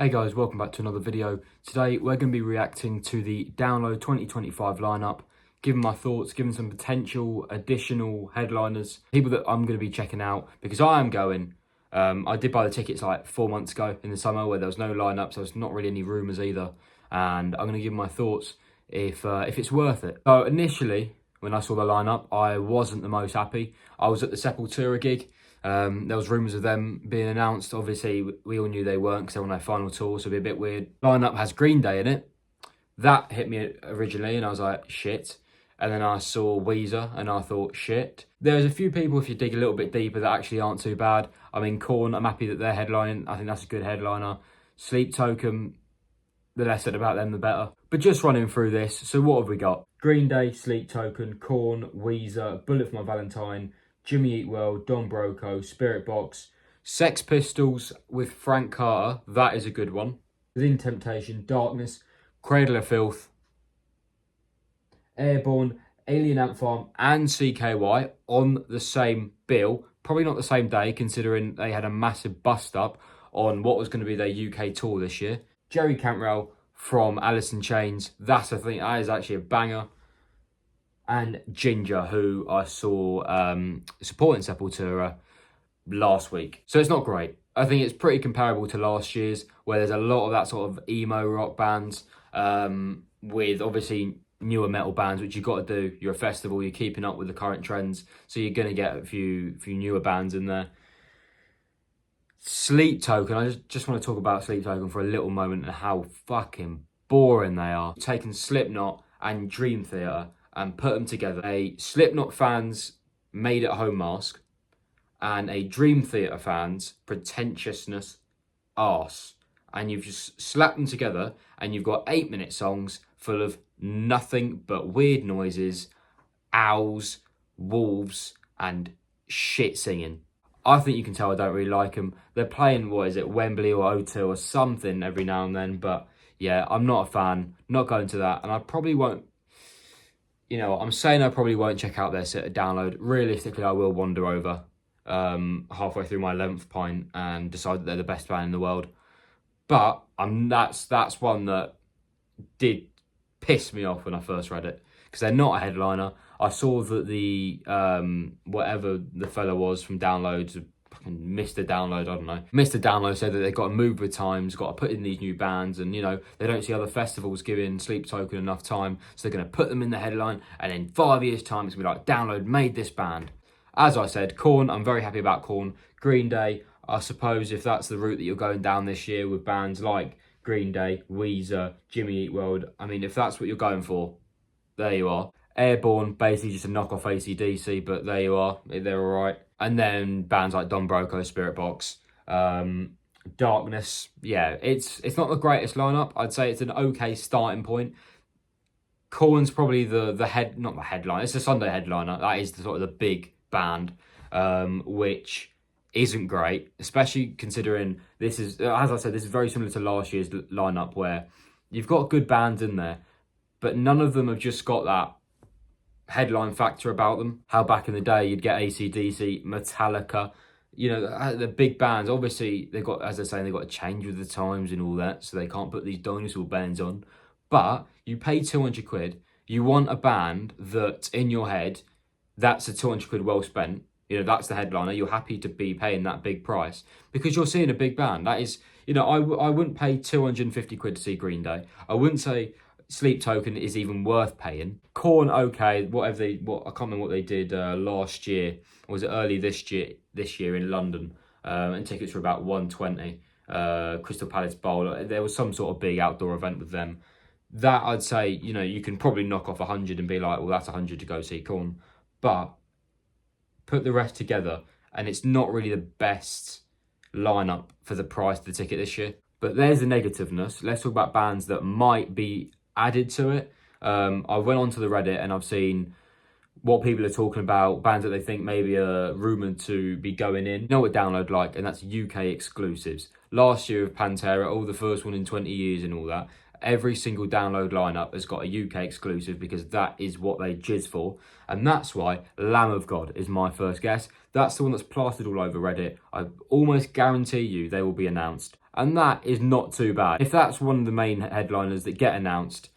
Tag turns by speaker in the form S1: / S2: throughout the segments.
S1: Hey guys, welcome back to another video. Today we're going to be reacting to the Download 2025 lineup, giving my thoughts, giving some potential additional headliners, people that I'm going to be checking out because I am going. I did buy the tickets like 4 months ago in the summer where there was no lineup, so there's not really any rumours either. And I'm going to give my thoughts if it's worth it. So initially, when I saw the lineup, I wasn't the most happy. I was at the Sepultura gig. There was rumours of them being announced. Obviously, we all knew they weren't because they were on their final tour, so it'd be a bit weird. Lineup has Green Day in it. That hit me originally, and I was like, shit. And then I saw Weezer, and I thought, shit. There's a few people, if you dig a little bit deeper, that actually aren't too bad. I mean, Korn, I'm happy that they're headlining. I think that's a good headliner. Sleep Token, the less said about them, the better. But just running through this, so what have we got? Green Day, Sleep Token, Korn, Weezer, Bullet for My Valentine, Jimmy Eat World, Don Broco, Spirit Box, Sex Pistols with Frank Carter, that is a good one. Within Temptation, Darkness, Cradle of Filth, Airborne, Alien Ant Farm and CKY on the same bill. Probably not the same day considering they had a massive bust up on what was going to be their UK tour this year. Jerry Cantrell from Alice in Chains, that is actually a banger. And Ginger, who I saw supporting Sepultura last week. So it's not great. I think it's pretty comparable to last year's, where there's a lot of that sort of emo rock bands with obviously newer metal bands, which you've got to do. You're a festival, you're keeping up with the current trends, so you're going to get a few newer bands in there. Sleep Token, I just want to talk about Sleep Token for a little moment and how fucking boring they are. Taking Slipknot and Dream Theater and put them together. A Slipknot fans made at home mask and a Dream Theater fans pretentiousness arse. And you've just slapped them together and you've got 8-minute songs full of nothing but weird noises, owls, wolves and shit singing. I think you can tell I don't really like them. They're playing, Wembley or O2 or something every now and then. But yeah, I'm not a fan, not going to that. And I probably won't. I'm saying I probably won't check out their set of Download. Realistically, I will wander over halfway through my 11th pint and decide that they're the best band in the world. But that's one that did piss me off when I first read it because they're not a headliner. I saw that the whatever the fella was from Download, Mr. Download, I don't know. Mr. Download said that they've got to move with times, got to put in these new bands, and they don't see other festivals giving Sleep Token enough time, so they're going to put them in the headline, and in 5 years' time, it's going to be like, Download made this band. As I said, Korn, I'm very happy about Korn. Green Day, I suppose if that's the route that you're going down this year with bands like Green Day, Weezer, Jimmy Eat World, I mean, if that's what you're going for, there you are. Airborne, basically just a knockoff AC/DC, but there you are, they're all right. And then bands like Don Broco, Spirit Box, Darkness. Yeah, it's not the greatest lineup. I'd say it's an okay starting point. Korn's probably not the headline. It's the Sunday headliner. That is the sort of the big band, which isn't great, especially considering this is, as I said, this is very similar to last year's lineup where you've got good bands in there, but none of them have just got that headline factor about them. How back in the day you'd get AC/DC, Metallica, the big bands. Obviously they've got, as they're saying, they've got to change with the times and all that, so they can't put these dinosaur bands on. But you pay 200 quid, you want a band that in your head, that's a 200 quid well spent. That's the headliner. You're happy to be paying that big price because you're seeing a big band. That is, I wouldn't pay 250 quid to see Green Day. I wouldn't say Sleep Token is even worth paying. Korn, okay, I can't remember what they did last year, or was it early this year in London, and tickets were about 120, Crystal Palace Bowl. There was some sort of big outdoor event with them. That I'd say, you can probably knock off 100 and be like, well, that's 100 to go see Korn. But put the rest together, and it's not really the best lineup for the price of the ticket this year. But there's the negativeness. Let's talk about bands that might be added to it. I went onto the Reddit and I've seen what people are talking about, bands that they think maybe are rumoured to be going in. You know what Download like, and that's UK exclusives. Last year with Pantera, the first one in 20 years and all that, every single Download lineup has got a UK exclusive because that is what they jizz for. And that's why Lamb of God is my first guess. That's the one that's plastered all over Reddit. I almost guarantee you they will be announced. And that is not too bad. If that's one of the main headliners that get announced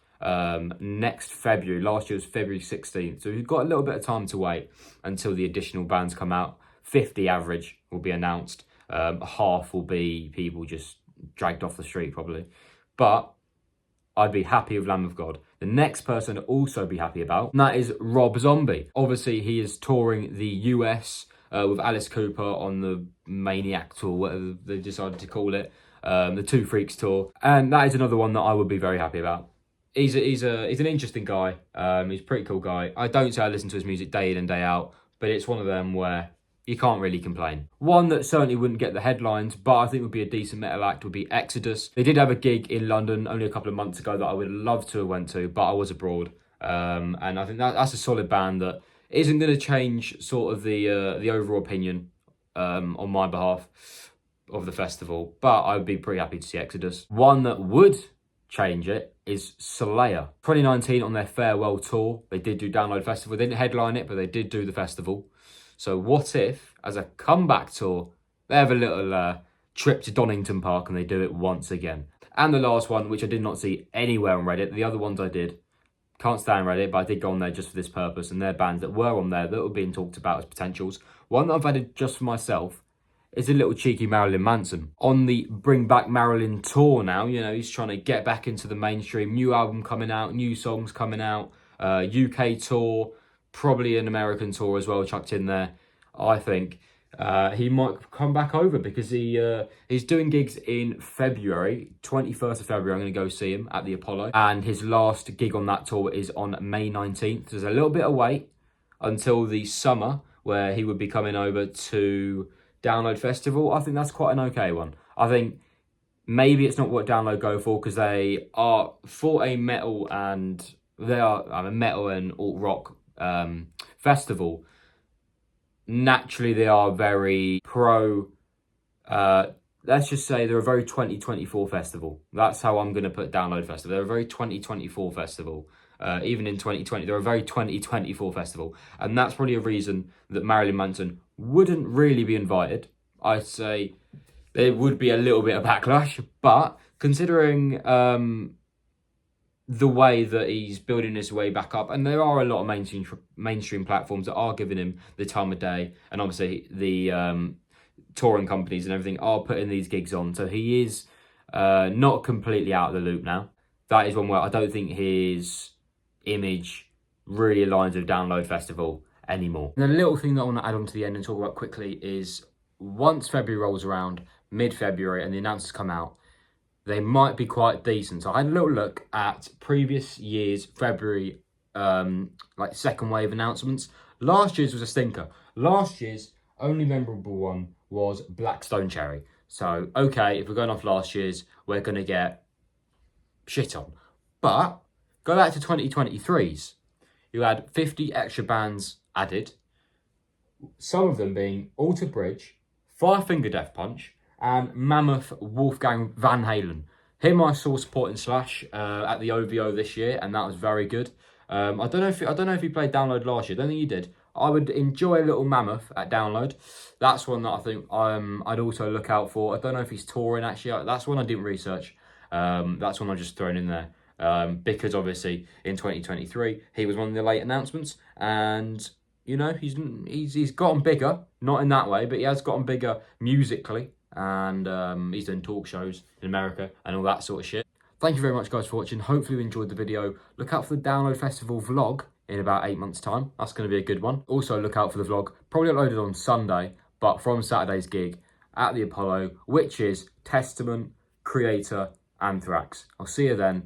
S1: next February, last year was February 16th. So we've got a little bit of time to wait until the additional bands come out. 50 average will be announced. Half will be people just dragged off the street probably. But I'd be happy with Lamb of God. The next person I'd also be happy about, and that is Rob Zombie. Obviously, he is touring the US with Alice Cooper on the Maniac Tour, whatever they decided to call it, the Two Freaks Tour. And that is another one that I would be very happy about. He's an interesting guy. He's a pretty cool guy. I don't say I listen to his music day in and day out, but it's one of them where you can't really complain. One that certainly wouldn't get the headlines, but I think would be a decent metal act would be Exodus. They did have a gig in London only a couple of months ago that I would love to have went to, but I was abroad. And I think that's a solid band that isn't going to change sort of the overall opinion on my behalf of the festival, but I would be pretty happy to see Exodus. One that would change it is Slayer. 2019 on their farewell tour, they did do Download Festival. They didn't headline it, but they did do the festival. So what if, as a comeback tour, they have a little trip to Donington Park and they do it once again? And the last one, which I did not see anywhere on Reddit, the other ones I did, can't stand Reddit, but I did go on there just for this purpose, and they're bands that were on there that were being talked about as potentials. One that I've added just for myself is a little cheeky Marilyn Manson. On the Bring Back Marilyn tour now, you know, he's trying to get back into the mainstream. New album coming out, new songs coming out, UK tour, probably an American tour as well chucked in there. I think he might come back over because he's doing gigs in February, 21st of February. I'm going to go see him at the Apollo. And his last gig on that tour is on May 19th. There's a little bit of wait until the summer where he would be coming over to Download Festival. I think that's quite an okay one. I think maybe it's not what Download go for because they are for a metal and they are a metal and alt rock festival. Naturally, they are very pro. Let's just say they're a very 2024 festival. That's how I'm going to put Download Festival. They're a very 2024 festival. Even in 2020, they're a very 2024 festival. And that's probably a reason that Marilyn Manson wouldn't really be invited. I'd say there would be a little bit of backlash. But considering the way that he's building his way back up, and there are a lot of mainstream platforms that are giving him the time of day, and obviously the touring companies and everything are putting these gigs on, so he is not completely out of the loop now. That is one where I don't think his image really aligns with Download Festival anymore. And the little thing that I want to add on to the end and talk about quickly is once February rolls around, mid-February, and the announcements come out, they might be quite decent. So I had a little look at previous year's February, like second wave announcements. Last year's was a stinker. Last year's only memorable one was Black Stone Cherry. So, okay, if we're going off last year's, we're going to get shit on. But go back to 2023's. You had 50 extra bands added. Some of them being Alter Bridge, Five Finger Death Punch, and Mammoth Wolfgang Van Halen. Him I saw supporting Slash at the OVO this year, and that was very good. I don't know if he played Download last year. I don't think he did. I would enjoy a little Mammoth at Download. That's one that I think I'd also look out for. I don't know if he's touring actually. That's one I didn't research. That's one I just thrown in there because obviously in 2023 he was one of the late announcements, and you know he's gotten bigger. Not in that way, but he has gotten bigger musically. And he's done talk shows in America and all that sort of shit. Thank you very much, guys, for watching. Hopefully you enjoyed the video. Look out for the Download Festival vlog in about 8 months' time. That's going to be a good one. Also, look out for the vlog, probably uploaded on Sunday, but from Saturday's gig at the Apollo, which is Testament, Creator, Anthrax. I'll see you then.